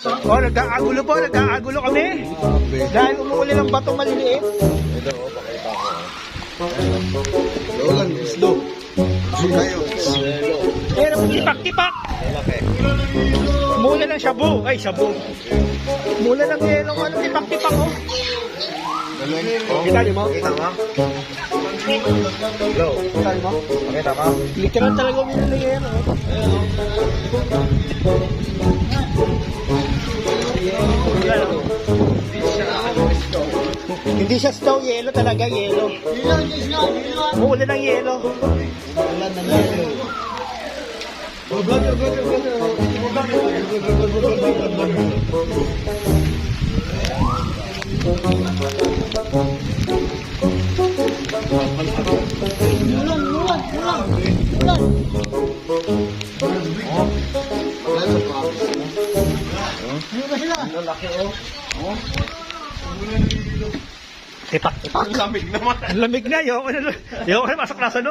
Oh, nagkaagulo kami. Dahil umuuli ng bato maliliit. Ito, pakita ko. Lolan, islo. Sumayo. Pero tipak-tipak. Mula ng shabu. Ay, shabu. Mula ng yelong ano, tipak-tipak oh. Kita niyo mo? Kita mo? Hello. Kita niyo mo? Pakita mo? Literal talaga mula ng yelo. Hindi siya snow, yelo talaga, yelo. Mula ng yelo. Tipak. Ang lamig naman. Lamig na, yung masok na sa